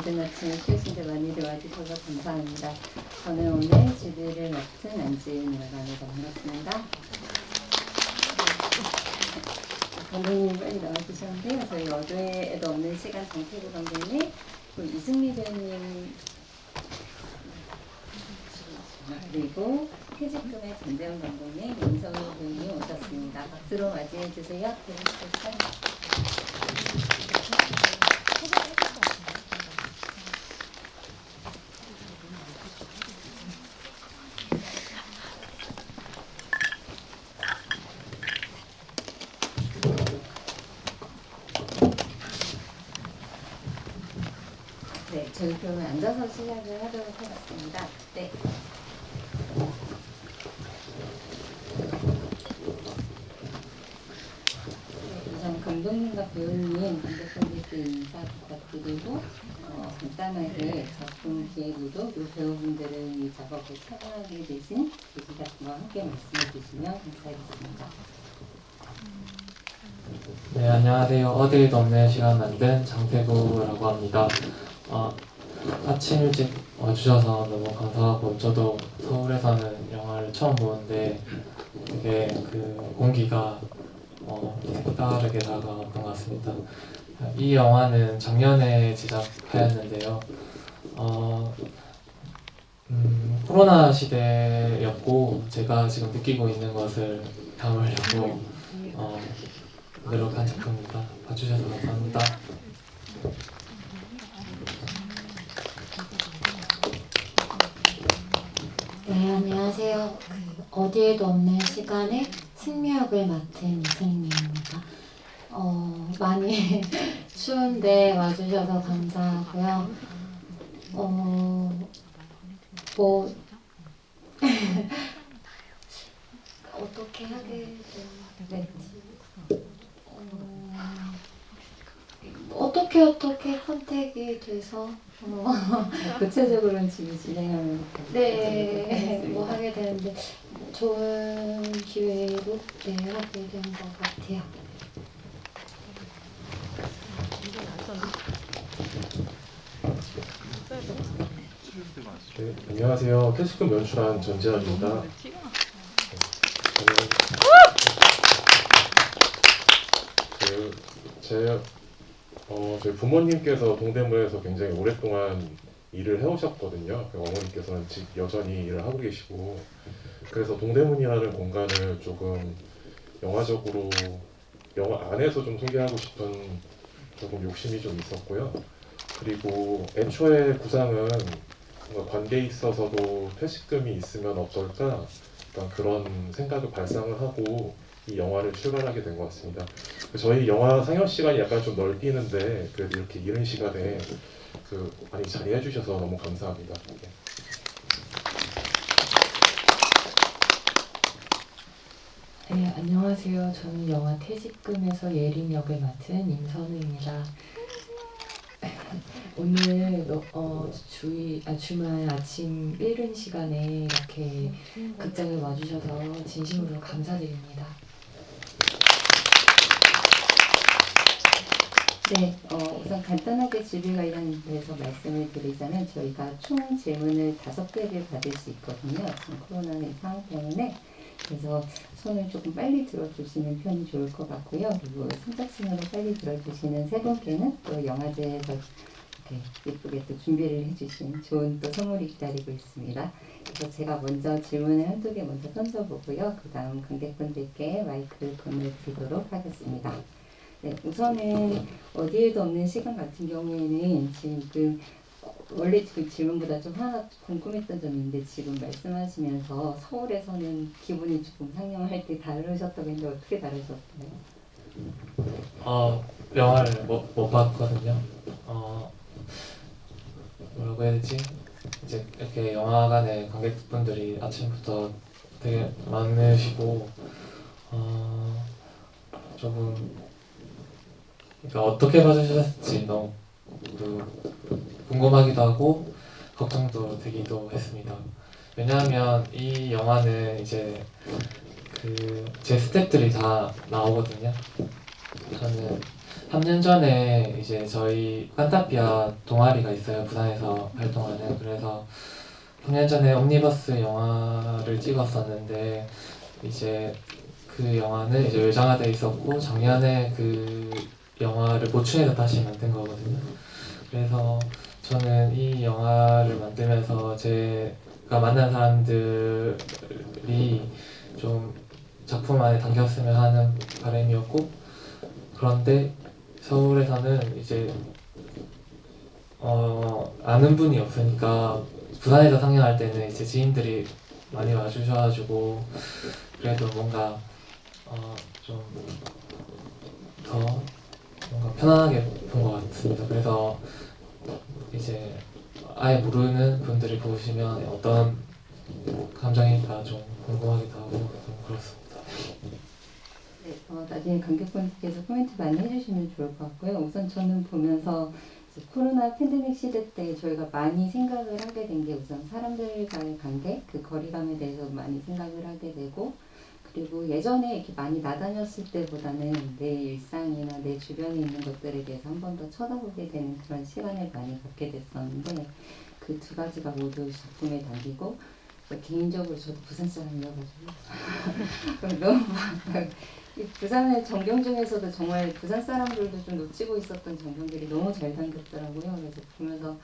늦은 아침에 쉬우신데 많이들 와주셔서 감사합니다. 저는 오늘 주비를 맡은 안지은이라고 합니다. 반갑습니다. 감독님 빨리 나와주셨는데요. 저희 어제에도 없는 시간 정태구 감독님, 이승미 배우님, 그리고 퇴직금의 전재훈 감독님, 임성우 배우님 오셨습니다. 박수로 맞이해 주세요. 네, 저희 그러면 앉아서 시작을 하도록 하겠습니다. 네. 우선 감독님과 배우님, 관객분들께 인사 부탁드리고 간단하게 작품 기획으로 이 배우분들은 이 작업을 참여하게 되신 계기 같은 거 함께 말씀해 주시면 감사하겠습니다. 네, 안녕하세요. 어디에도 없는 시간 만든 장태구라고 합니다. 아침 일찍 와주셔서 너무 감사하고, 저도 서울에서는 영화를 처음 보는데 되게 그 공기가 색다르게 다가왔던 것 같습니다. 이 영화는 작년에 제작하였는데요. 코로나 시대였고, 제가 지금 느끼고 있는 것을 담으려고 노력한 작품입니다. 봐주셔서 감사합니다. 네, 안녕하세요. 어디에도 없는 시간에 승미역을 맡은 이승미입니다. 많이 추운데 와주셔서 감사하고요. 뭐 어떻게 하게 됐지? 어떻게 선택이 돼서 구체적으로는 지금 진행하는 네, 뭐 하게 되는데 좋은 기회로 하게 된 것 같아요. 네, 안녕하세요. 퇴직금 연출한 전재환입니다. 저희 부모님께서 동대문에서 굉장히 오랫동안 일을 해오셨거든요. 어머니께서는 여전히 일을 하고 계시고, 그래서 동대문이라는 공간을 조금 영화적으로 영화 안에서 좀 소개하고 싶은 조금 욕심이 좀 있었고요. 그리고 애초에 구상은 뭔가 관계에 있어서도 퇴직금이 있으면 어떨까, 약간 그런 생각을 발상을 하고 이 영화를 출발하게 된 것 같습니다. 저희 영화 상영 시간이 약간 좀 넓히는데 그래도 이렇게 이른 시간에 많이 자리해 주셔서 너무 감사합니다. 네, 안녕하세요. 저는 영화 퇴직금에서 예림 역을 맡은 임선우입니다. 오늘 주말 아침 이른 시간에 이렇게 극장에 와주셔서 진심으로 감사드립니다. 네, 우선 간단하게 주비가이라는 데서 말씀을 드리자면 저희가 총 질문을 5개를 받을 수 있거든요. 지금 코로나 상황 때문에. 그래서 손을 조금 빨리 들어주시는 편이 좋을 것 같고요. 그리고 선착순으로 빨리 들어주시는 3분께는 또 영화제에서 이렇게 예쁘게 또 준비를 해주신 좋은 또 선물이 기다리고 있습니다. 그래서 제가 먼저 질문을 한두 개 먼저 던져보고요. 그 다음 관객분들께 마이크를 건네드리도록 하겠습니다. 네, 우선은 어디에도 없는 시간 같은 경우에는 지금 원래 그 질문보다 좀 하나 궁금했던 점이 있는데, 지금 말씀하시면서 서울에서는 기분이 조금 상영할 때 다르셨다고 했는데 어떻게 다르셨나요? 영화를 못 봤거든요. 뭐라고 해야 되지? 이제 이렇게 영화관에 관객분들이 아침부터 되게 많으시고, 조금 그러니까 어떻게 봐주셨을지 너무 궁금하기도 하고 걱정도 되기도 했습니다. 왜냐하면 이 영화는 이제 제 스태프들이 다 나오거든요. 저는 3년 전에 이제 저희 칸타피아 동아리가 있어요. 부산에서 활동하는. 그래서 3년 전에 옴니버스 영화를 찍었었는데 이제 그 영화는 이제 외장화돼 있었고 작년에 그 영화를 보충해서 다시 만든 거거든요. 그래서 저는 이 영화를 만들면서 제가 만난 사람들이 좀 작품 안에 담겼으면 하는 바람이었고, 그런데 서울에서는 이제 아는 분이 없으니까 부산에서 상영할 때는 이제 지인들이 많이 와주셔가지고 그래도 뭔가 좀 더 뭔가 편안하게 본 것 같습니다. 그래서 이제 아예 모르는 분들이 보시면 어떤 감정일까 좀 궁금하기도 하고 좀 그렇습니다. 네, 나중에 관객분들께서 코멘트 많이 해주시면 좋을 것 같고요. 우선 저는 보면서 이제 코로나 팬데믹 시대 때 저희가 많이 생각을 하게 된 게 우선 사람들과의 관계, 그 거리감에 대해서 많이 생각을 하게 되고, 그리고 예전에 이렇게 많이 나다녔을 때보다는 내 일상이나 내 주변에 있는 것들에 대해서 한 번 더 쳐다보게 되는 그런 시간을 많이 갖게 됐었는데, 그 두 가지가 모두 작품에 담기고, 개인적으로 저도 부산 사람이어가지고 너무 이 부산의 전경 중에서도 정말 부산 사람들도 좀 놓치고 있었던 전경들이 너무 잘 담겼더라고요. 그래서 보면서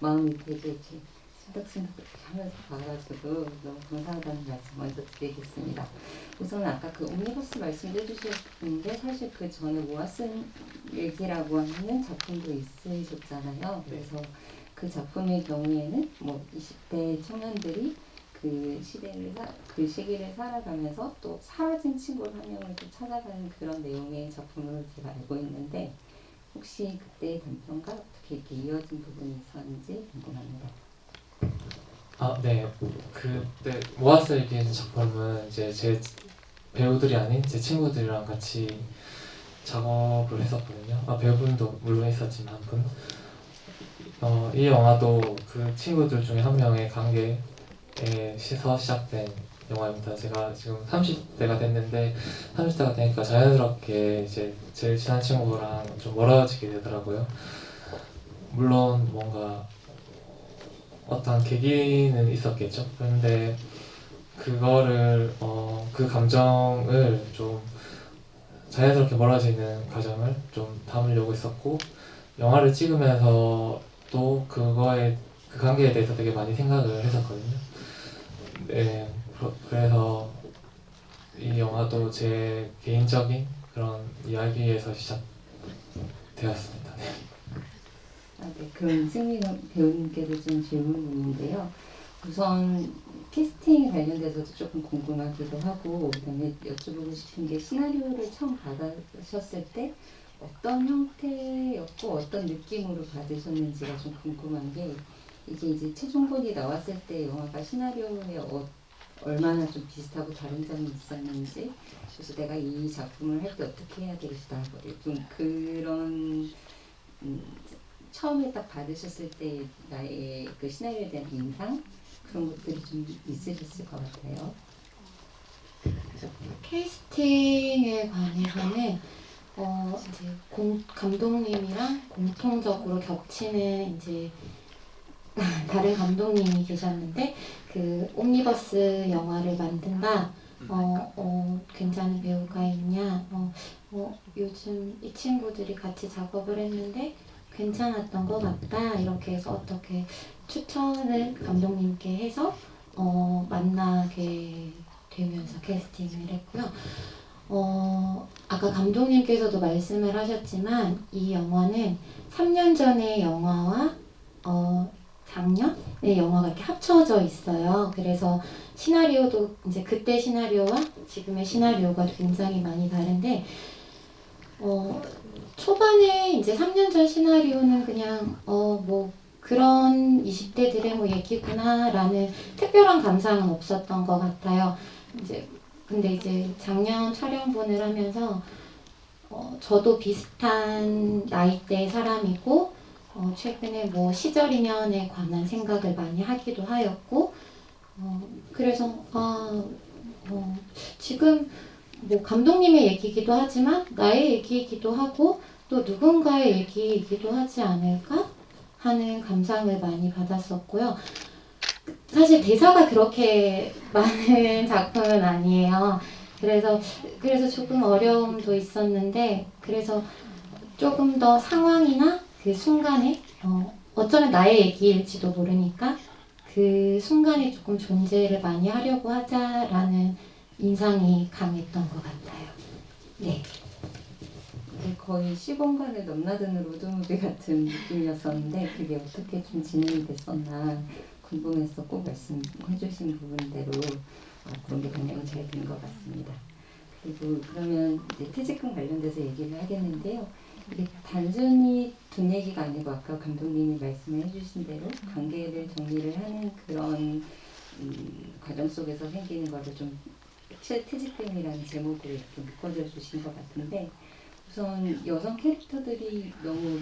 마음이 되게 이렇게 심덕심덕 하면서 봐가지고 너무 감사하다는 말씀 먼저 드리겠습니다. 우선 아까 그 옴니버스 말씀해 주셨는데 사실 그 전에 모아쓴 얘기라고 하는 작품도 있으셨잖아요. 그래서 그 작품의 경우에는 뭐 20대 청년들이 그 그 시기를 살아가면서 또 사라진 친구 한 명을 또 찾아가는 그런 내용의 작품으로 제가 알고 있는데, 혹시 그때의 단편과 어떻게 이렇게 이어진 부분이 있었는지 궁금합니다. 네. 그때 모아스 얘기하는 작품은 이제 제 배우들이 아닌 제 친구들이랑 같이 작업을 했었거든요. 배우분도 물론 있었지만 한 분. 이 영화도 그 친구들 중에 한 명의 관계에서 시작된 영화입니다. 제가 지금 30대가 됐는데 30대가 되니까 자연스럽게 이제 제일 친한 친구랑 좀 멀어지게 되더라고요. 물론 뭔가 어떤 계기는 있었겠죠. 그런데 그거를 그 감정을 좀 자연스럽게 멀어지는 과정을 좀 담으려고 했었고, 영화를 찍으면서 또 그 관계에 대해서 되게 많이 생각을 했었거든요. 네, 그래서 이 영화도 제 개인적인 그런 이야기에서 시작되었습니다. 네. 네, 그럼 승민 배우님께도 좀 질문이 있는데요. 우선 캐스팅 관련돼서도 조금 궁금하기도 하고, 그다음에 여쭤보고 싶은 게 시나리오를 처음 받으셨을 때 어떤 형태였고 어떤 느낌으로 받으셨는지가 좀 궁금한 게, 이게 이제 최종본이 나왔을 때 영화가 시나리오에 얼마나 좀 비슷하고 다른 점이 있었는지, 그래서 내가 이 작품을 할 때 어떻게 해야 되겠다, 좀 그런 처음에 딱 받으셨을 때 나의 그 시나리오에 대한 인상, 그런 것들이 좀 있으셨을 것 같아요. 캐스팅에 관해서는 이제 감독님이랑 공통적으로 겹치는 이제 다른 감독님이 계셨는데, 그 옴니버스 영화를 만든다. 괜찮은 배우가 있냐? 요즘 이 친구들이 같이 작업을 했는데 괜찮았던 것 같다. 이렇게 해서 어떻게 추천을 감독님께 해서 만나게 되면서 캐스팅을 했고요. 아까 감독님께서도 말씀을 하셨지만 이 영화는 3년 전의 영화와 작년의 영화가 이렇게 합쳐져 있어요. 그래서 시나리오도 이제 그때 시나리오와 지금의 시나리오가 굉장히 많이 다른데, 초반에 이제 3년 전 시나리오는 그냥 뭐 그런 20대들의 뭐 얘기구나라는 특별한 감상은 없었던 것 같아요. 근데 이제 작년 촬영본을 하면서 저도 비슷한 나이대의 사람이고, 최근에 뭐 시절 인연에 관한 생각을 많이 하기도 하였고, 그래서 지금 뭐 감독님의 얘기이기도 하지만 나의 얘기이기도 하고, 또 누군가의 얘기이기도 하지 않을까 하는 감상을 많이 받았었고요. 사실 대사가 그렇게 많은 작품은 아니에요. 그래서 조금 어려움도 있었는데, 그래서 조금 더 상황이나 그 순간에 어쩌면 나의 얘기일지도 모르니까 그 순간에 조금 존재를 많이 하려고 하자라는 인상이 강했던 것 같아요. 네. 거의 시공간을 넘나드는 로드무비 같은 느낌이었었는데 그게 어떻게 좀 진행이 됐었나 궁금해서 꼭 말씀해주신 부분대로 그런 게 굉장히 잘 된 것 같습니다. 그리고 그러면 이제 퇴직금 관련돼서 얘기를 하겠는데요. 이게 단순히 돈 얘기가 아니고 아까 감독님이 말씀해 주신 대로 관계를 정리를 하는 그런 과정 속에서 생기는 거를 좀 퇴직금이라는 제목으로 이렇게 묶어져 주신 것 같은데 우선 여성 캐릭터들이 너무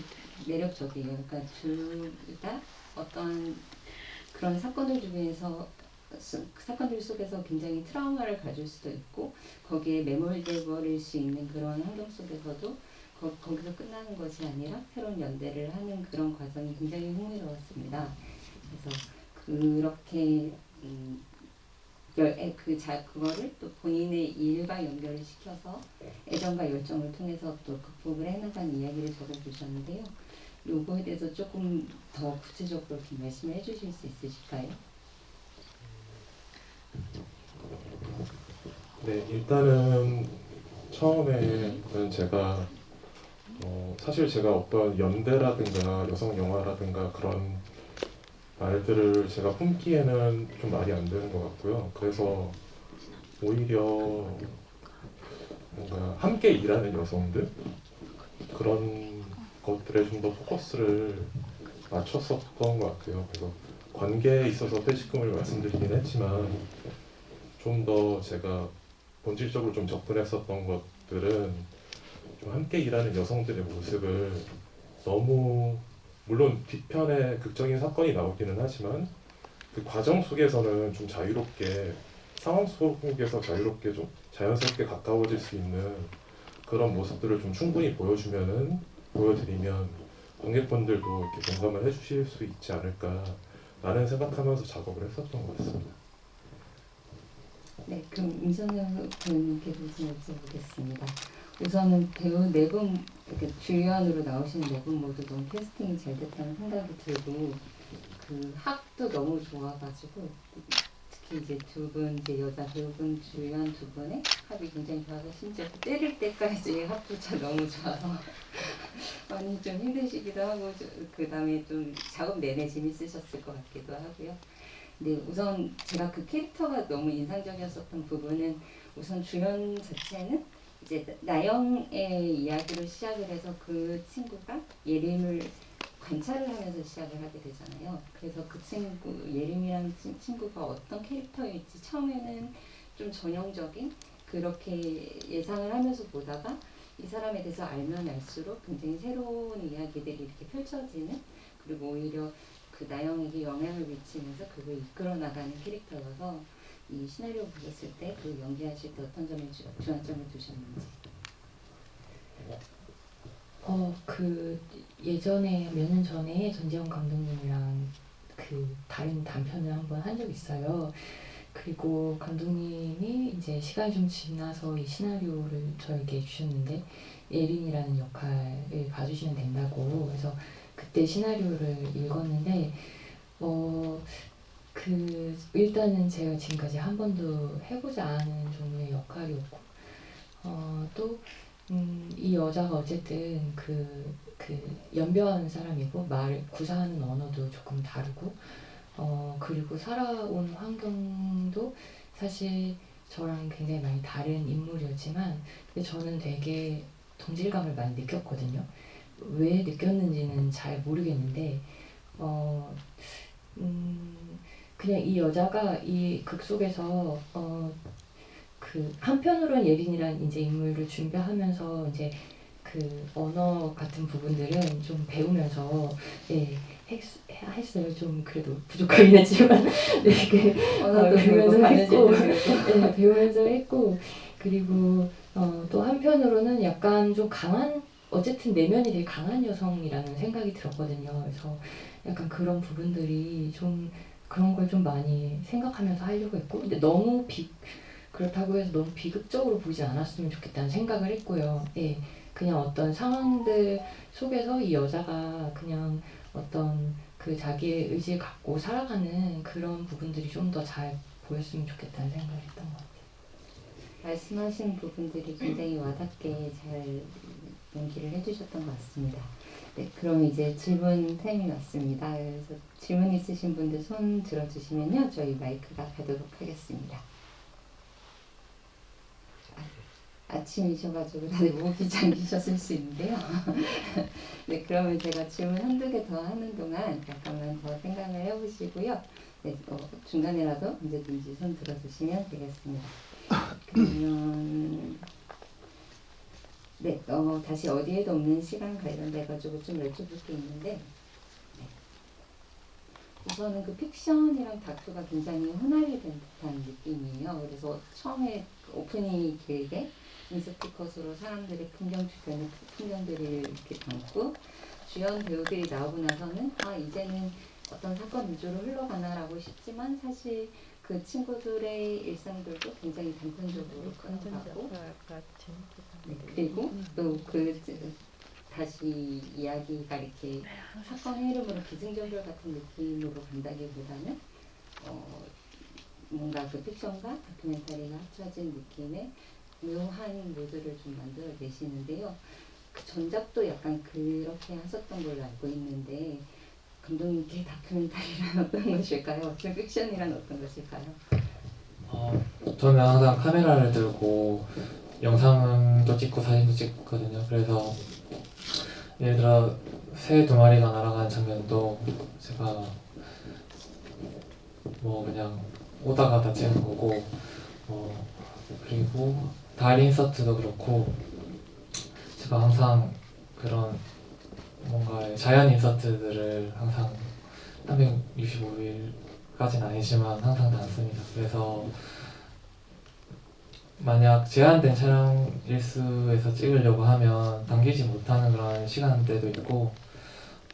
매력적이에요. 그러니까 둘 다 어떤 그런 사건들 중에서 사건들 속에서 굉장히 트라우마를 가질 수도 있고 거기에 매몰돼 버릴 수 있는 그런 환경 속에서도 거기서 끝나는 것이 아니라 새로운 연대를 하는 그런 과정이 굉장히 흥미로웠습니다. 그래서 그렇게 그거를 또 본인의 일과 연결을 시켜서 애정과 열정을 통해서 또 극복을 해나가는 이야기를 적어주셨는데요. 요거에 대해서 조금 더 구체적으로 좀 말씀을 해주실 수 있으실까요? 네, 일단은 처음에는 제가 사실 제가 어떤 연대라든가 여성 영화라든가 그런 말들을 제가 품기에는 좀 말이 안 되는 것 같고요. 그래서 오히려 뭔가 함께 일하는 여성들 그런 것들에 좀 더 포커스를 맞췄었던 것 같아요. 그래서 관계에 있어서 퇴직금을 말씀드리긴 했지만 좀 더 제가 본질적으로 좀 접근했었던 것들은 좀 함께 일하는 여성들의 모습을 너무 물론 뒤편에 극적인 사건이 나오기는 하지만 그 과정 속에서는 좀 자유롭게 상황 속에서 자유롭게 좀 자연스럽게 가까워질 수 있는 그런 모습들을 좀 충분히 보여드리면 관객분들도 이렇게 공감을 해주실 수 있지 않을까라는 생각하면서 작업을 했었던 것 같습니다. 네, 그럼 임선영 배우님께서 좀 여쭤보겠습니다. 우선은 배우 네 분, 이렇게 주연으로 나오시는 네 분 모두 너무 캐스팅이 잘 됐다는 생각이 들고 그 합도 너무 좋아가지고 특히 이제 두 분 이제 여자 배우분 주연 두 분의 합이 굉장히 좋아서 심지어 때릴 때까지 합조차 너무 좋아서 많이 좀 힘드시기도 하고 그 다음에 좀 작업 내내 재밌으셨을 것 같기도 하고요. 네, 우선 제가 그 캐릭터가 너무 인상적이었었던 부분은 우선 주연 자체는 이제 나영의 이야기로 시작을 해서 그 친구가 예림을 관찰을 하면서 시작을 하게 되잖아요. 그래서 그 친구, 예림이라는 친구가 어떤 캐릭터일지 처음에는 좀 전형적인 그렇게 예상을 하면서 보다가 이 사람에 대해서 알면 알수록 굉장히 새로운 이야기들이 이렇게 펼쳐지는 그리고 오히려 그 나영에게 영향을 미치면서 그걸 이끌어 나가는 캐릭터여서 이 시나리오 보셨을 때 그 연기하실 때 어떤 점에 주안점을 두셨는지. 그 예전에 몇 년 전에 전지현 감독님이랑 그 다른 단편을 한번 한 적이 있어요. 그리고 감독님이 이제 시간이 좀 지나서 이 시나리오를 저에게 주셨는데 예린이라는 역할을 봐주시면 된다고. 그래서 그때 시나리오를 읽었는데 일단은 제가 지금까지 한 번도 해보지 않은 종류의 역할이었고 또 이 여자가 어쨌든 그 연변 사람이고 말 구사하는 언어도 조금 다르고 그리고 살아온 환경도 사실 저랑 굉장히 많이 다른 인물이었지만 근데 저는 되게 동질감을 많이 느꼈거든요. 왜 느꼈는지는 잘 모르겠는데 그냥 이 여자가 이 극 속에서 그 한편으로는 예린이란 이제 인물을 준비하면서 이제 그 언어 같은 부분들은 좀 배우면서 했어요. 좀 그래도 부족하긴 했지만 네, 배우면서 했고 배우면서 했고 그리고 또 한편으로는 약간 좀 강한 어쨌든 내면이 되게 강한 여성이라는 생각이 들었거든요. 그래서 약간 그런 부분들이 좀 그런 걸 좀 많이 생각하면서 하려고 했고, 근데 너무 그렇다고 해서 너무 비극적으로 보지 않았으면 좋겠다는 생각을 했고요. 예, 그냥 어떤 상황들 속에서 이 여자가 그냥 어떤 그 자기의 의지를 갖고 살아가는 그런 부분들이 좀 더 잘 보였으면 좋겠다는 생각을 했던 것 같아요. 말씀하신 부분들이 굉장히 와닿게 잘 연기를 해주셨던 것 같습니다. 네, 그럼 이제 질문 타임이 왔습니다. 그래서 질문 있으신 분들 손 들어주시면요, 저희 마이크가 가도록 하겠습니다. 아침이셔가지고 다들 목이 잠기셨을 수 있는데요. 네, 그러면 제가 질문 한두 개 더 하는 동안 약간만 더 생각을 해보시고요. 네, 중간에라도 언제든지 손 들어주시면 되겠습니다. 그러면 네, 다시 어디에도 없는 시간 관련돼가지고 좀 여쭤볼 게 있는데, 네. 우선은 그 픽션이랑 다큐가 굉장히 혼합이 된 듯한 느낌이에요. 그래서 처음에 오프닝이 길게 인스피컷으로 사람들의 주변의 풍경들을 이렇게 담고 주연 배우들이 나오고 나서는 이제는 어떤 사건 위주로 흘러가나라고 싶지만 사실 그 친구들의 일상들도 굉장히 단편적으로 끌어가고, 네, 그리고 또 다시 이야기가 이렇게 사건의 흐름으로 기승전결 같은 느낌으로 간다기보다는 뭔가 그 픽션과 다큐멘터리가 합쳐진 느낌의 묘한 모드를 좀 만들어 내시는데요. 그 전작도 약간 그렇게 하셨던 걸로 알고 있는데, 감독님께 다큐멘터리란 어떤 것일까요? 픽션이란 어떤 것일까요? 저는 항상 카메라를 들고 영상도 찍고 사진도 찍거든요. 그래서 예를 들어 새 두 마리가 날아가는 장면도 제가 뭐 그냥 오다 가다 찍은 거고, 그리고 달 인서트도 그렇고 제가 항상 그런 뭔가 자연 인서트들을 항상 365일까지는 아니지만 항상 담습니다. 그래서 만약 제한된 촬영 일수에서 찍으려고 하면 당기지 못하는 그런 시간대도 있고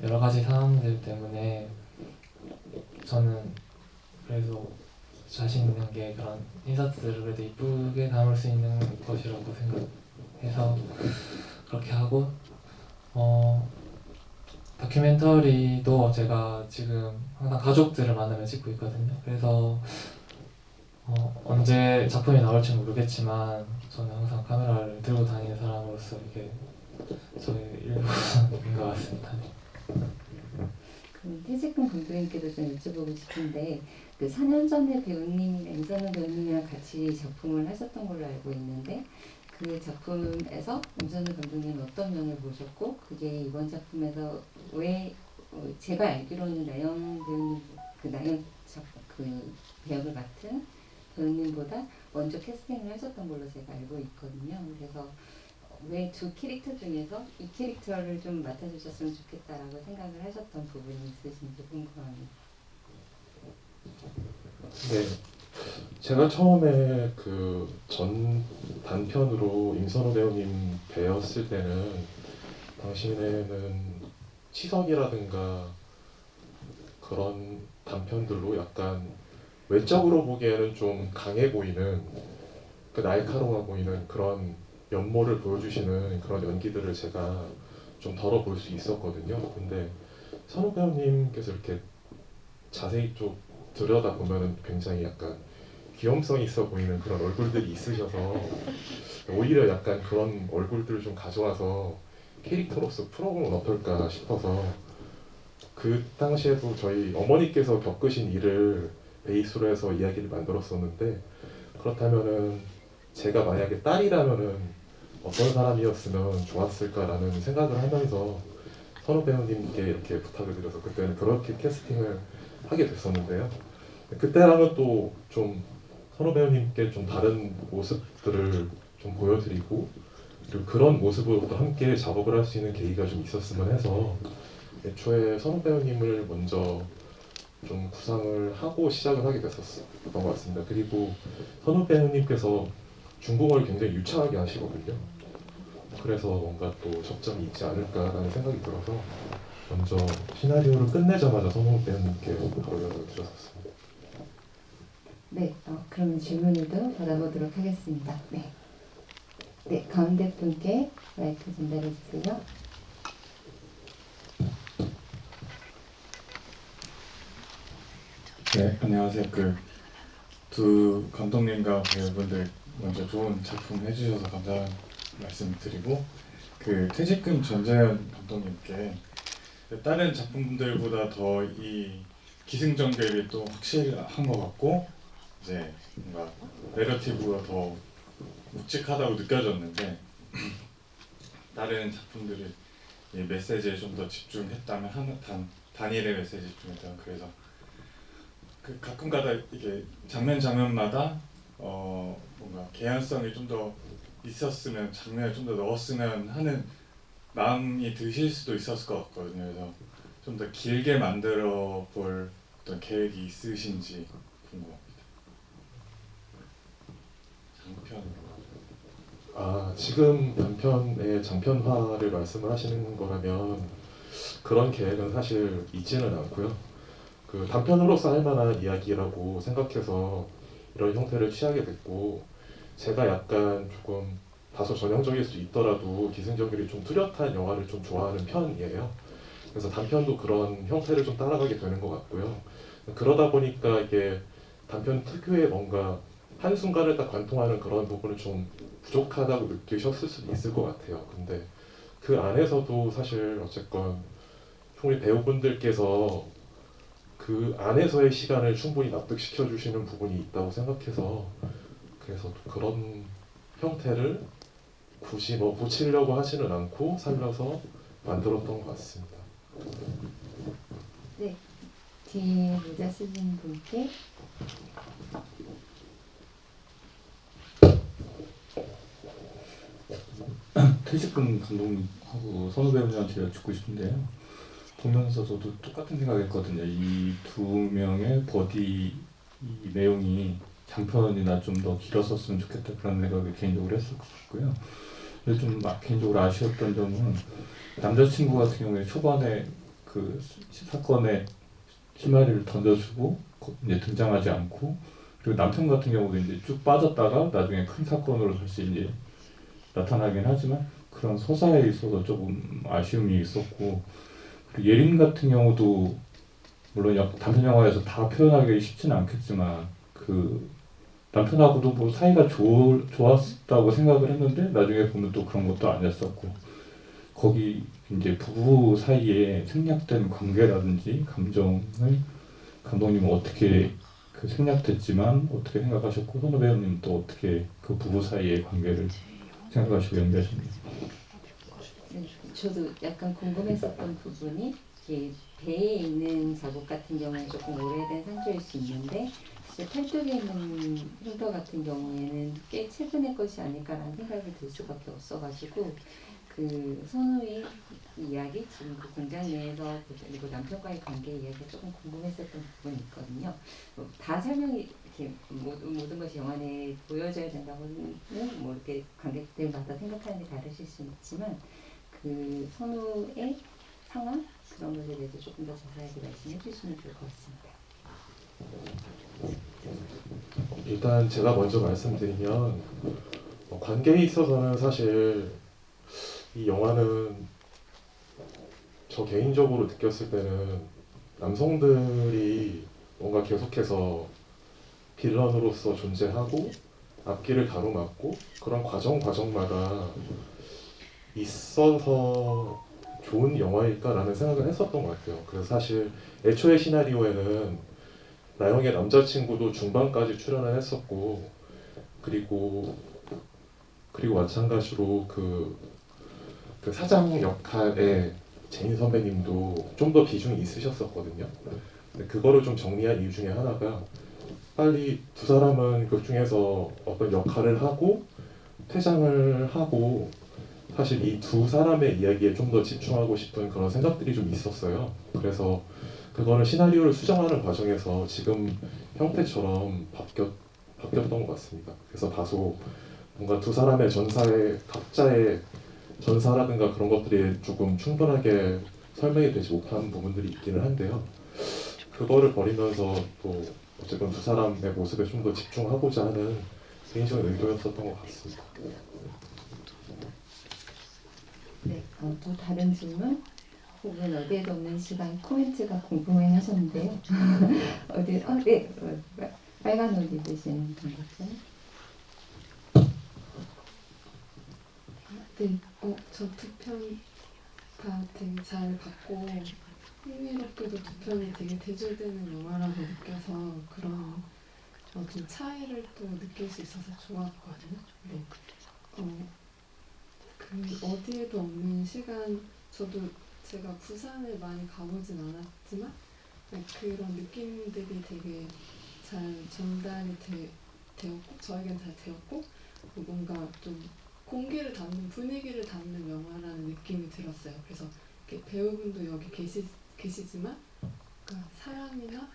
여러 가지 상황들 때문에 저는 그래도 자신 있는 게 그런 인서트들을 그래도 이쁘게 담을 수 있는 것이라고 생각해서 그렇게 하고, 다큐멘터리도 제가 지금 항상 가족들을 만나며 찍고 있거든요. 그래서 언제 작품이 나올지 모르겠지만 저는 항상 카메라를 들고 다니는 사람으로서 이게 저의 일부인 것 같습니다. 그럼 태직근 감독님께도 좀 여쭤보고 싶은데, 그 4년 전에 임선우 배우님이랑 같이 작품을 하셨던 걸로 알고 있는데, 그 작품에서 임선우 감독님은 어떤 면을 보셨고, 그게 이번 작품에서 왜 제가 알기로는 나영 배우님, 그 배역을 맡은 배우님보다 먼저 캐스팅을 하셨던 걸로 제가 알고 있거든요. 그래서 왜 두 캐릭터 중에서 이 캐릭터를 좀 맡아주셨으면 좋겠다라고 생각을 하셨던 부분이 있으신지 궁금합니다. 네, 제가 처음에 그 전 단편으로 임선호 배우님 뵈었을 때는 당시에는 치석이라든가 그런 단편들로 약간 외적으로 보기에는 좀 강해 보이는, 그 날카로워 보이는 그런 면모를 보여주시는 그런 연기들을 제가 좀 덜어 볼 수 있었거든요. 근데 선우 배우님께서 이렇게 자세히 좀 들여다 보면은 굉장히 약간 귀염성이 있어 보이는 그런 얼굴들이 있으셔서 오히려 약간 그런 얼굴들을 좀 가져와서 캐릭터로서 풀어보면 어떨까 싶어서, 그 당시에도 저희 어머니께서 겪으신 일을 베이스로 해서 이야기를 만들었었는데, 그렇다면은 제가 만약에 딸이라면은 어떤 사람이었으면 좋았을까라는 생각을 하면서 선우 배우님께 이렇게 부탁을 드려서 그때는 그렇게 캐스팅을 하게 됐었는데요. 그때랑은 또 좀 선우 배우님께 좀 다른 모습들을 좀 보여드리고, 그리고 그런 모습으로 또 함께 작업을 할 수 있는 계기가 좀 있었으면 해서 애초에 선우 배우님을 먼저 좀 구상을 하고 시작을 하게 됐었던 것 같습니다. 그리고 선우 배우님께서 중국어를 굉장히 유창하게 하시거든요. 그래서 뭔가 또 접점이 있지 않을까라는 생각이 들어서 먼저 시나리오를 끝내자마자 선호 배우님께 바로 연락을 드렸었습니다. 네, 그럼 질문을 또 받아보도록 하겠습니다. 네. 네, 가운데 분께 마이크 전달해 주세요. 네, 안녕하세요. 두 감독님과 배우분들 먼저 좋은 작품 해주셔서 감사한 말씀드리고 퇴직금 전재현 감독님께 다른 작품들보다 더 이 기승전결이 또 확실한 것 같고 이제 뭔가 내러티브가 더 묵직하다고 느껴졌는데 다른 작품들이 이 메시지에 좀 더 집중했다면 단일의 메시지에 집중했다면 그래서 가끔가다 이게 장면마다 뭔가 개연성이 좀 더 있었으면 장면을 좀 더 넣었으면 하는 마음이 드실 수도 있었을 것 같거든요. 그래서 좀 더 길게 만들어 볼 어떤 계획이 있으신지 궁금합니다. 장편. 지금 단편의 장편화를 말씀을 하시는 거라면 그런 계획은 사실 있지는 않고요. 단편으로서 할 만한 이야기라고 생각해서 이런 형태를 취하게 됐고, 제가 약간 조금 다소 전형적일 수 있더라도 기승전결이 좀 뚜렷한 영화를 좀 좋아하는 편이에요. 그래서 단편도 그런 형태를 좀 따라가게 되는 것 같고요. 그러다 보니까 이게 단편 특유의 뭔가 한순간을 딱 관통하는 그런 부분을 좀 부족하다고 느끼셨을 수도 있을 것 같아요. 근데 그 안에서도 사실 어쨌건 우리 배우분들께서 그 안에서의 시간을 충분히 납득시켜 주시는 부분이 있다고 생각해서 그래서 그런 형태를 굳이 고치려고 하지는 않고 살려서 만들었던 것 같습니다. 네, 뒤에 모자 쓰신 분께 퇴직금 감독님하고 선우 배우님한테 여쭙고 싶은데요. 보면서 저도 똑같은 생각했거든요. 이 두 명의 버디 이 내용이 장편이나 좀 더 길었었으면 좋겠다 그런 생각을 개인적으로 했었고요. 근데 좀 개인적으로 아쉬웠던 점은 남자친구 같은 경우에 초반에 사건에 시나리오를 던져주고 이제 등장하지 않고, 그리고 남편 같은 경우도 이제 쭉 빠졌다가 나중에 큰 사건으로 다시 이제 나타나긴 하지만 그런 서사에 있어서 조금 아쉬움이 있었고, 그리고 예림 같은 경우도 물론 단편 영화에서 다 표현하기 쉽지는 않겠지만 남편하고도 사이가 좋았다고 생각을 했는데 나중에 보면 또 그런 것도 아니었었고, 거기 이제 부부 사이에 생략된 관계라든지 감정을 감독님은 어떻게 생략됐지만 어떻게 생각하셨고, 선우 배우님은 또 어떻게 그 부부 사이의 관계를 생각하시고 연기하십니까? 네, 저도 약간 궁금했었던 부분이 이게 배에 있는 자국 같은 경우는 조금 오래된 상처일 수 있는데 팔뚝에 있는 흉터 같은 경우에는 꽤 최근의 것이 아닐까라는 생각이 들 수밖에 없어가지고 선우의 이야기, 지금 공장 내에서 그리고 남편과의 관계 이야기가 조금 궁금했었던 부분이 있거든요. 다 설명이 이렇게 모든 것이 영화 내에 보여져야 된다고는 이렇게 관객들마다 생각하는 게 다르실 수 있지만 선우의 상황 그런 것에 대해서 조금 더 자세하게 말씀해 주시면 좋을 것 같습니다. 일단 제가 먼저 말씀드리면 관계에 있어서는 사실 이 영화는 저 개인적으로 느꼈을 때는 남성들이 뭔가 계속해서 빌런으로서 존재하고 앞길을 가로막고 그런 과정마다 있어서 좋은 영화일까라는 생각을 했었던 것 같아요. 그래서 사실 애초에 시나리오에는 나영의 남자친구도 중반까지 출연을 했었고, 그리고 마찬가지로 그 사장 역할에 제인 선배님도 좀 더 비중이 있으셨었거든요. 근데 그거를 좀 정리한 이유 중에 하나가 빨리 두 사람은 그 중에서 어떤 역할을 하고 퇴장을 하고 사실 이 두 사람의 이야기에 좀 더 집중하고 싶은 그런 생각들이 좀 있었어요. 그래서 그거는 시나리오를 수정하는 과정에서 지금 형태처럼 바뀌었던 것 같습니다. 그래서 다소 뭔가 두 사람의 전사의 각자의 전사라든가 그런 것들이 조금 충분하게 설명이 되지 못한 부분들이 있기는 한데요. 그거를 버리면서 또 어쨌든 두 사람의 모습에 좀 더 집중하고자 하는 개인적인 의도였었던 것 같습니다. 네, 또 다른 질문? 혹은 어디에도 없는 시간 코멘트가 궁금해 하셨는데요. 네, 빨간 옷 입으신 분 같아요. 네, 저 두 편 다 되게 잘 봤고 흥미롭게도 두 편이 되게 대조되는 영화라고 느껴서 그런 좀 차이를 또 느낄 수 있어서 좋았거든요. 네. 그 어디에도 없는 시간, 저도 제가 부산을 많이 가보진 않았지만 네, 그런 느낌들이 되게 잘 전달이 되었고 저에겐 잘 되었고 뭔가 좀 공기를 담는 분위기를 담는 영화라는 느낌이 들었어요. 그래서 이렇게 배우분도 여기 계시지만 그러니까 사람이나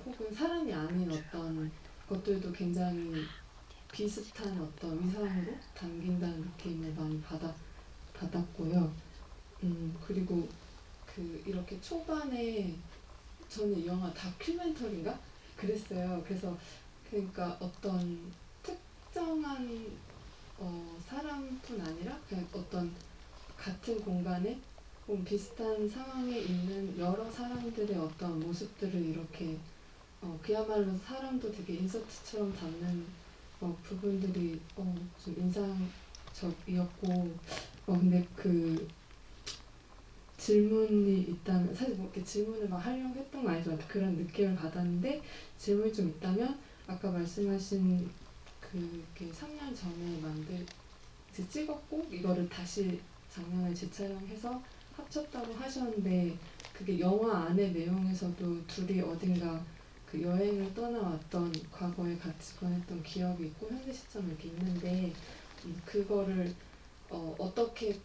혹은 사람이 아닌 어떤 것들도 굉장히 비슷한 어떤 위상으로 담긴다는 느낌을 많이 받았고요. 그리고 이렇게 초반에 저는 이 영화 다큐멘터리인가 그랬어요. 그래서 그러니까 어떤 특정한 사람뿐 아니라 그냥 어떤 같은 공간에 혹은 비슷한 상황에 있는 여러 사람들의 어떤 모습들을 이렇게 그야말로 사람도 되게 인서트처럼 담는 부분들이 좀 인상적이었고 근데 그 질문이 있다면 사실 뭐 이렇게 질문을 막 하려고 했던 건 아니지만 그런 느낌을 받았는데 질문이 좀 있다면 아까 말씀하신 그게 3년 전에 찍었고 이거를 다시 작년에 재촬영해서 합쳤다고 하셨는데 그게 영화 안의 내용에서도 둘이 어딘가 그 여행을 떠나왔던 과거에 같이 보냈던 기억이 있고 현재 시점에 이렇게 있는데 그거를 어떻게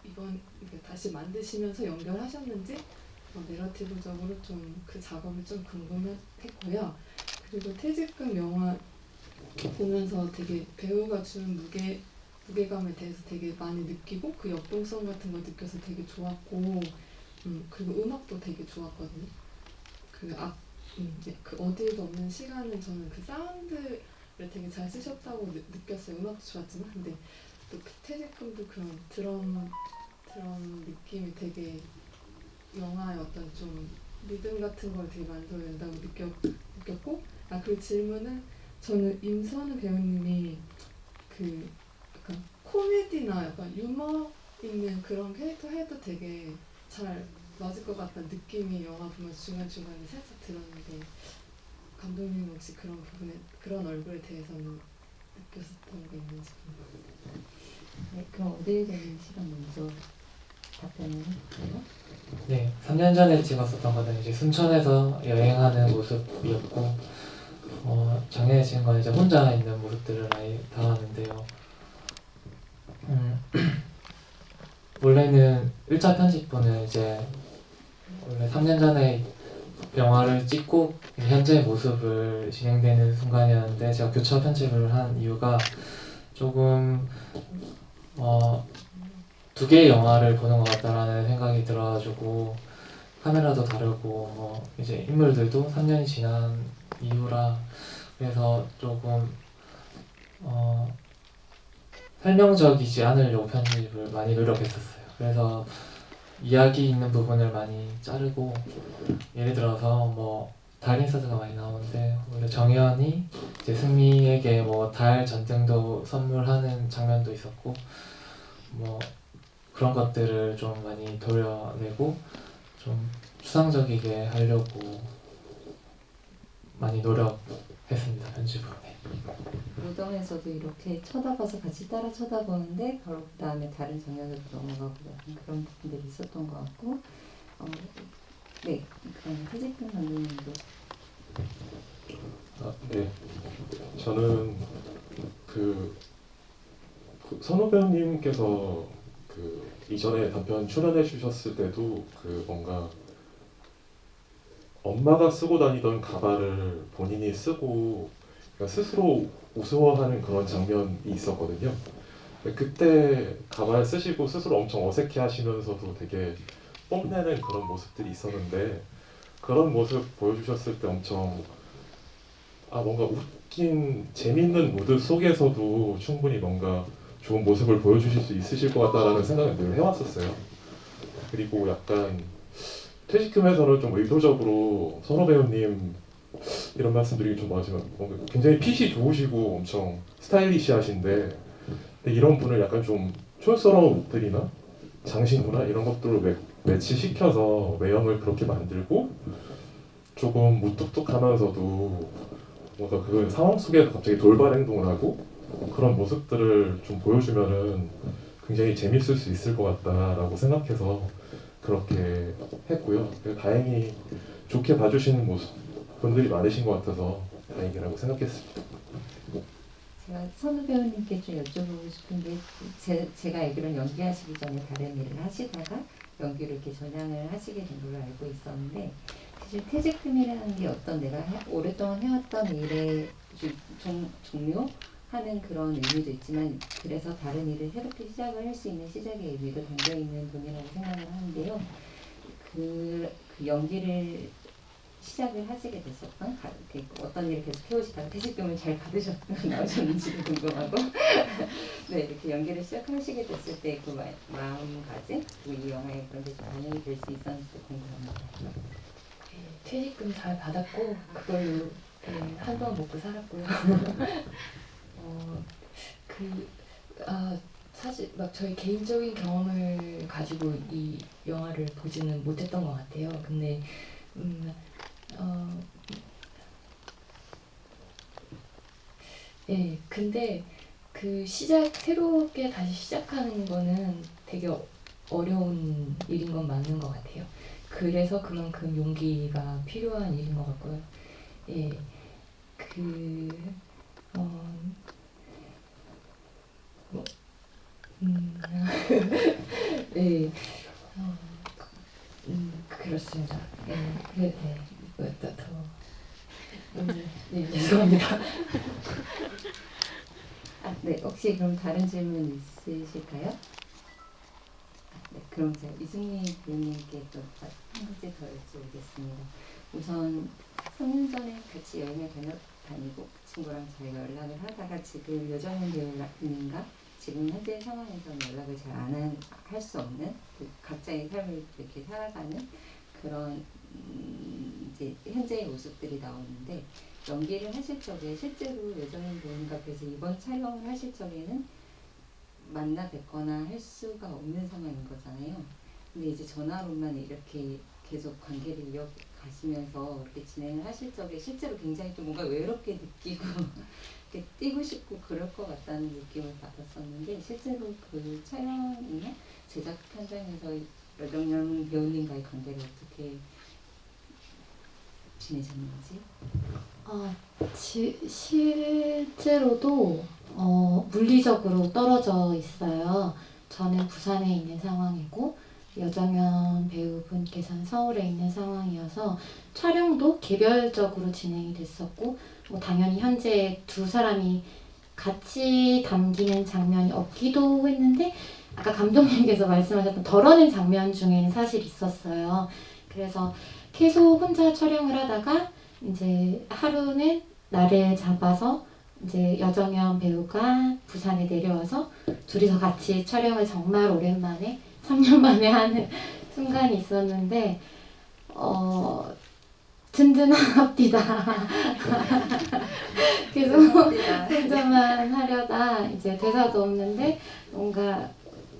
이번 이게 다시 만드시면서 연결하셨는지 내러티브적으로 좀 그 작업이 좀 궁금했고요. 그리고 퇴직금 영화 보면서 되게 배우가 준 무게감에 대해서 되게 많이 느끼고 그 역동성 같은 걸 느껴서 되게 좋았고 그리고 음악도 되게 좋았거든요. 그 어디에도 없는 시간은 저는 그 사운드를 되게 잘 쓰셨다고 느꼈어요. 음악도 좋았지만 근데 또 그 퇴직금도 그런 드럼 느낌이 되게 영화의 어떤 좀 리듬 같은 걸 되게 만들어낸다고 느꼈고 그 질문은 저는 임선우 배우님이 그 약간 코미디나 약간 유머 있는 그런 캐릭터 해도 되게 잘 맞을 것 같다는 느낌이 영화 보면서 중간중간에 살짝 들었는데 감독님 혹시 그런 부분에 그런 얼굴에 대해서는 느꼈었던 게 있는지 네, 그럼 어디에도 없는 시간 먼저 답변을 해볼까요? 네, 3년 전에 찍었었던 거는 이제 순천에서 여행하는 모습이었고, 작년에 찍은 건 이제 혼자 있는 모습들을 많이 담았는데요. 원래는 1차 편집부는 이제 원래 3년 전에 영화를 찍고 현재 모습을 진행되는 순간이었는데 제가 교차 편집을 한 이유가 조금 두 개의 영화를 보는 것 같다라는 생각이 들어가지고 카메라도 다르고 이제 인물들도 3년이 지난 이후라 그래서 조금 설명적이지 않으려고 편집을 많이 노력했었어요. 그래서 이야기 있는 부분을 많이 자르고 예를 들어서 달 인서트가 많이 나오는데 원래 정연이 이제 승미에게 달 전등도 선물하는 장면도 있었고 그런 것들을 좀 많이 도려내고 좀 추상적이게 하려고 많이 노력했습니다. 편집으로. 네. 무덤에서도 이렇게 쳐다봐서 같이 따라 쳐다보는데 바로 그 다음에 다른 장면으로 넘어가고 그런 부분들이 있었던 것 같고 네, 그럼 퇴직금 감독님도 네, 저는 그 선우 배우님께서 이전에 단편 출연해 주셨을 때도 뭔가 엄마가 쓰고 다니던 가발을 본인이 쓰고 스스로 우스워하는 그런 장면이 있었거든요. 그때 가발 쓰시고 스스로 엄청 어색해 하시면서도 되게 뽐내는 그런 모습들이 있었는데 그런 모습 보여주셨을 때 엄청 뭔가 웃긴 재밌는 무드 속에서도 충분히 뭔가 좋은 모습을 보여주실 수 있으실 것 같다라는 생각을 늘 해왔었어요. 그리고 약간 퇴직금에서는 좀 의도적으로 선호 배우님 이런 말씀드리기 좀 맞지만 뭔가 굉장히 핏이 좋으시고 엄청 스타일리시하신데 근데 이런 분을 약간 좀 촌스러운 옷들이나 장신구나 이런 것들로 매치시켜서 외형을 그렇게 만들고 조금 무뚝뚝하면서도 뭔가 그 상황 속에서 갑자기 돌발 행동을 하고 그런 모습들을 좀 보여주면은 굉장히 재밌을 수 있을 것 같다라고 생각해서 그렇게 했고요. 다행히 좋게 봐주시는 모습 분들이 많으신 것 같아서 다행이라고 생각했습니다. 제가 선우 배우님께 좀 여쭤보고 싶은 게 제가 알기로는 연기하시기 전에 다른 일을 하시다가 연기로 이렇게 전향을 하시게 된 걸로 알고 있었는데 사실 퇴직금이라는 게 어떤 내가 오랫동안 해왔던 일의 종료하는 그런 의미도 있지만 그래서 다른 일을 새롭게 시작을 할 수 있는 시작의 의미도 담겨있는 돈이라고 생각을 하는데요. 그 연기를 시작을 하시게 됐었던 어떤 일을 계속 해오시다가 퇴직금을 잘 나오셨는지도 궁금하고 네 이렇게 연기를 시작하시게 됐을 때 그 마음가짐 그리고 이 영화에 그런 게 좀 반영이 될 수 있었는지 궁금합니다. 퇴직금 잘 받았고 그걸로 한동안 먹고 살았고요. 사실 막 저희 개인적인 경험을 가지고 이 영화를 보지는 못했던 것 같아요. 근데 근데 그 새롭게 다시 시작하는 거는 되게 어려운 일인 건 맞는 것 같아요. 그래서 그만큼 용기가 필요한 일인 것 같고요. 그렇습니다. 죄송합니다. 네, 혹시 그럼 다른 질문 있으실까요? 네, 그럼 제가 이승미 배우님께 또 한 가지 더 여쭤보겠습니다. 우선 3년 전에 같이 여행을 다니고 그 친구랑 저희가 연락을 하다가 지금 여정훈 배우님과 지금 현재 상황에서는 연락을 잘 안 할 수 없는 그 각자의 삶을 이렇게 살아가는 그런 이제 현재의 모습들이 나오는데 연기를 하실 적에 실제로 여정훈 배우님과 그래서 이번 촬영을 하실 적에는 만나 뵙거나 할 수가 없는 상황인 거잖아요. 근데 이제 전화로만 이렇게 계속 관계를 이어가시면서 이렇게 진행을 하실 적에 실제로 굉장히 좀 뭔가 외롭게 느끼고 이렇게 뛰고 싶고 그럴 것 같다는 느낌을 받았었는데 실제로 그 촬영이나 제작 현장에서 여정훈 배우님과의 관계를 어떻게 지내셨는지? 실제로도 물리적으로 떨어져 있어요. 저는 부산에 있는 상황이고 여정현 배우분께서는 서울에 있는 상황이어서 촬영도 개별적으로 진행이 됐었고 당연히 현재 두 사람이 같이 담기는 장면이 없기도 했는데 아까 감독님께서 말씀하셨던 덜어낸 장면 중에는 사실 있었어요. 그래서 계속 혼자 촬영을 하다가 이제 하루는 날을 잡아서 이제 여정현 배우가 부산에 내려와서 둘이서 같이 촬영을 정말 오랜만에 3년 만에 하는 순간이 있었는데 든든합니다. 계속 혼자만 하려다 이제 대사도 없는데 뭔가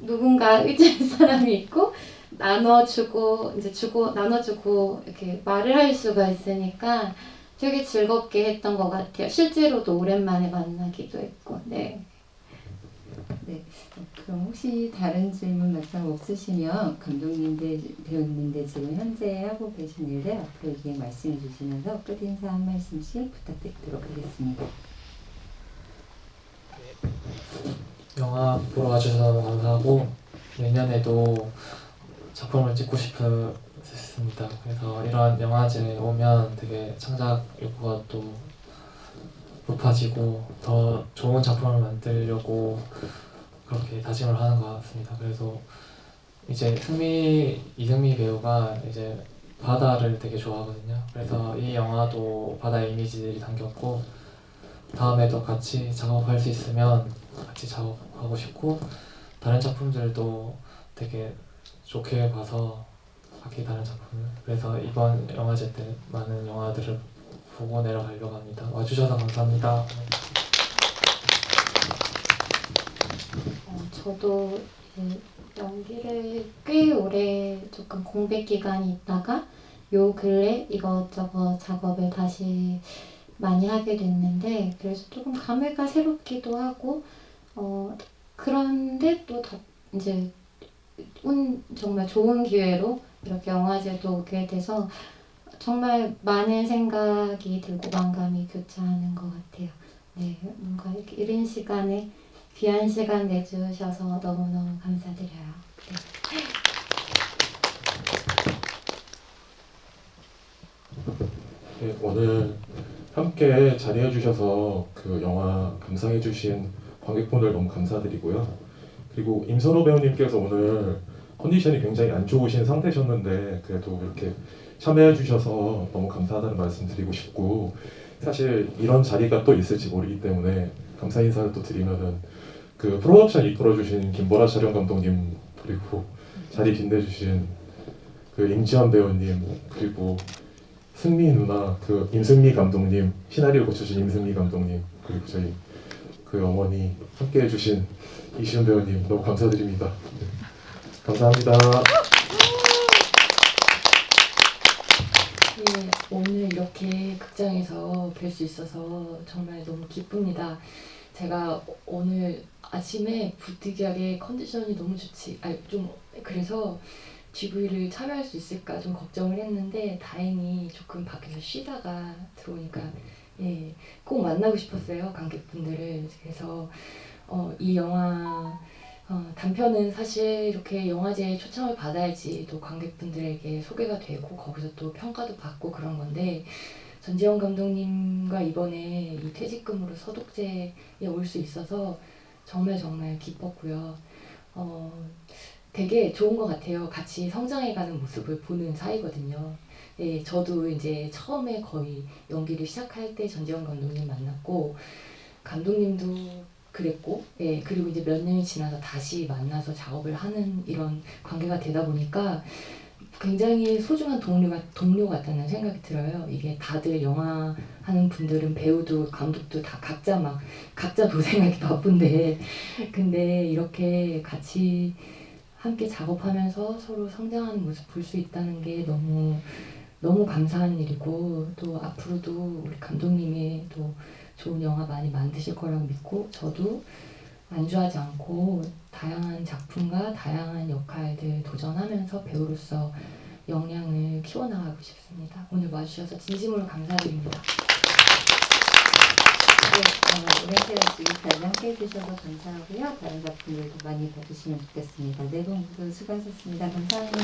누군가 의지할 사람이 있고 나눠주고 이렇게 말을 할 수가 있으니까 되게 즐겁게 했던 것 같아요. 실제로도 오랜만에 만나기도 했고. 네. 네. 그럼 혹시 다른 질문 말씀 없으시면 감독님들, 배우님들 지금 현재 하고 계신 일들 앞으로 이렇게 말씀해 주시면서 끝인사 한 말씀씩 부탁드리도록 하겠습니다. 영화 보러 와주셔서 너무 감사하고 내년에도 작품을 찍고 싶습니다. 그래서 이런 영화제에 오면 되게 창작 욕구가 또 높아지고 더 좋은 작품을 만들려고 그렇게 다짐을 하는 것 같습니다. 그래서 이제 이승미 배우가 이제 바다를 되게 좋아하거든요. 그래서 이 영화도 바다의 이미지들이 담겼고 다음에도 같이 작업할 수 있으면 같이 작업하고 싶고 다른 작품들도 되게 좋게 봐서 각기 다른 작품을 그래서 이번 영화제 때 많은 영화들을 보고 내려가려고 합니다. 와주셔서 감사합니다. 저도 이제 연기를 꽤 오래 조금 공백 기간이 있다가 요 근래 이것저것 작업을 다시 많이 하게 됐는데 그래서 조금 감회가 새롭기도 하고 그런데 또 이제 정말 좋은 기회로 이렇게 영화제도 오게 돼서 정말 많은 생각이 들고 만감이 교차하는 것 같아요. 네, 뭔가 이렇게 이른 시간에 귀한 시간 내주셔서 너무너무 감사드려요. 네. 네, 오늘 함께 자리해 주셔서 그 영화 감상해 주신 관객분들 너무 감사드리고요. 그리고 임선호 배우님께서 오늘 컨디션이 굉장히 안 좋으신 상태셨는데 그래도 이렇게 참여해 주셔서 너무 감사하다는 말씀 드리고 싶고 사실 이런 자리가 또 있을지 모르기 때문에 감사 인사를 또 드리면은 그 프로덕션 이끌어 주신 김보라 촬영 감독님 그리고 자리 빛내주신 그 임지원 배우님 그리고 승미 누나 그 임승미 감독님 시나리오 고쳐주신 임승미 감독님 그리고 저희 그 어머니 함께 해주신 이시은 배우님 너무 감사드립니다. 네. 감사합니다. 예, 오늘 이렇게 극장에서 뵐 수 있어서 정말 너무 기쁩니다. 제가 오늘 아침에 부득이하게 컨디션이 너무 좀 그래서 GV를 참여할 수 있을까 좀 걱정을 했는데 다행히 조금 밖에서 쉬다가 들어오니까 예, 꼭 만나고 싶었어요, 관객분들을. 그래서 이 영화 단편은 사실 이렇게 영화제에 초청을 받아야지 또 관객분들에게 소개가 되고 거기서 또 평가도 받고 그런 건데 전지현 감독님과 이번에 이 퇴직금으로 서독제에 올 수 있어서 정말 정말 기뻤고요. 되게 좋은 것 같아요. 같이 성장해가는 모습을 보는 사이거든요. 예, 저도 이제 처음에 거의 연기를 시작할 때 전지현 감독님 만났고 감독님도 그랬고, 예, 그리고 이제 몇 년이 지나서 다시 만나서 작업을 하는 이런 관계가 되다 보니까 굉장히 소중한 동료 같다는 생각이 들어요. 이게 다들 영화 하는 분들은 배우도 감독도 다 각자 도생하기 바쁜데 근데 이렇게 같이 함께 작업하면서 서로 성장하는 모습 볼 수 있다는 게 너무 감사한 일이고 또 앞으로도 우리 감독님이 또 좋은 영화 많이 만드실 거라고 믿고 저도 안주하지 않고 다양한 작품과 다양한 역할들 도전하면서 배우로서 역량을 키워나가고 싶습니다. 오늘 와주셔서 진심으로 감사드립니다. 네, 오랜시간 지금까지 함께 해주셔서 감사하고요. 다른 작품들도 많이 봐주시면 좋겠습니다. 네 분 모두 수고하셨습니다. 감사합니다.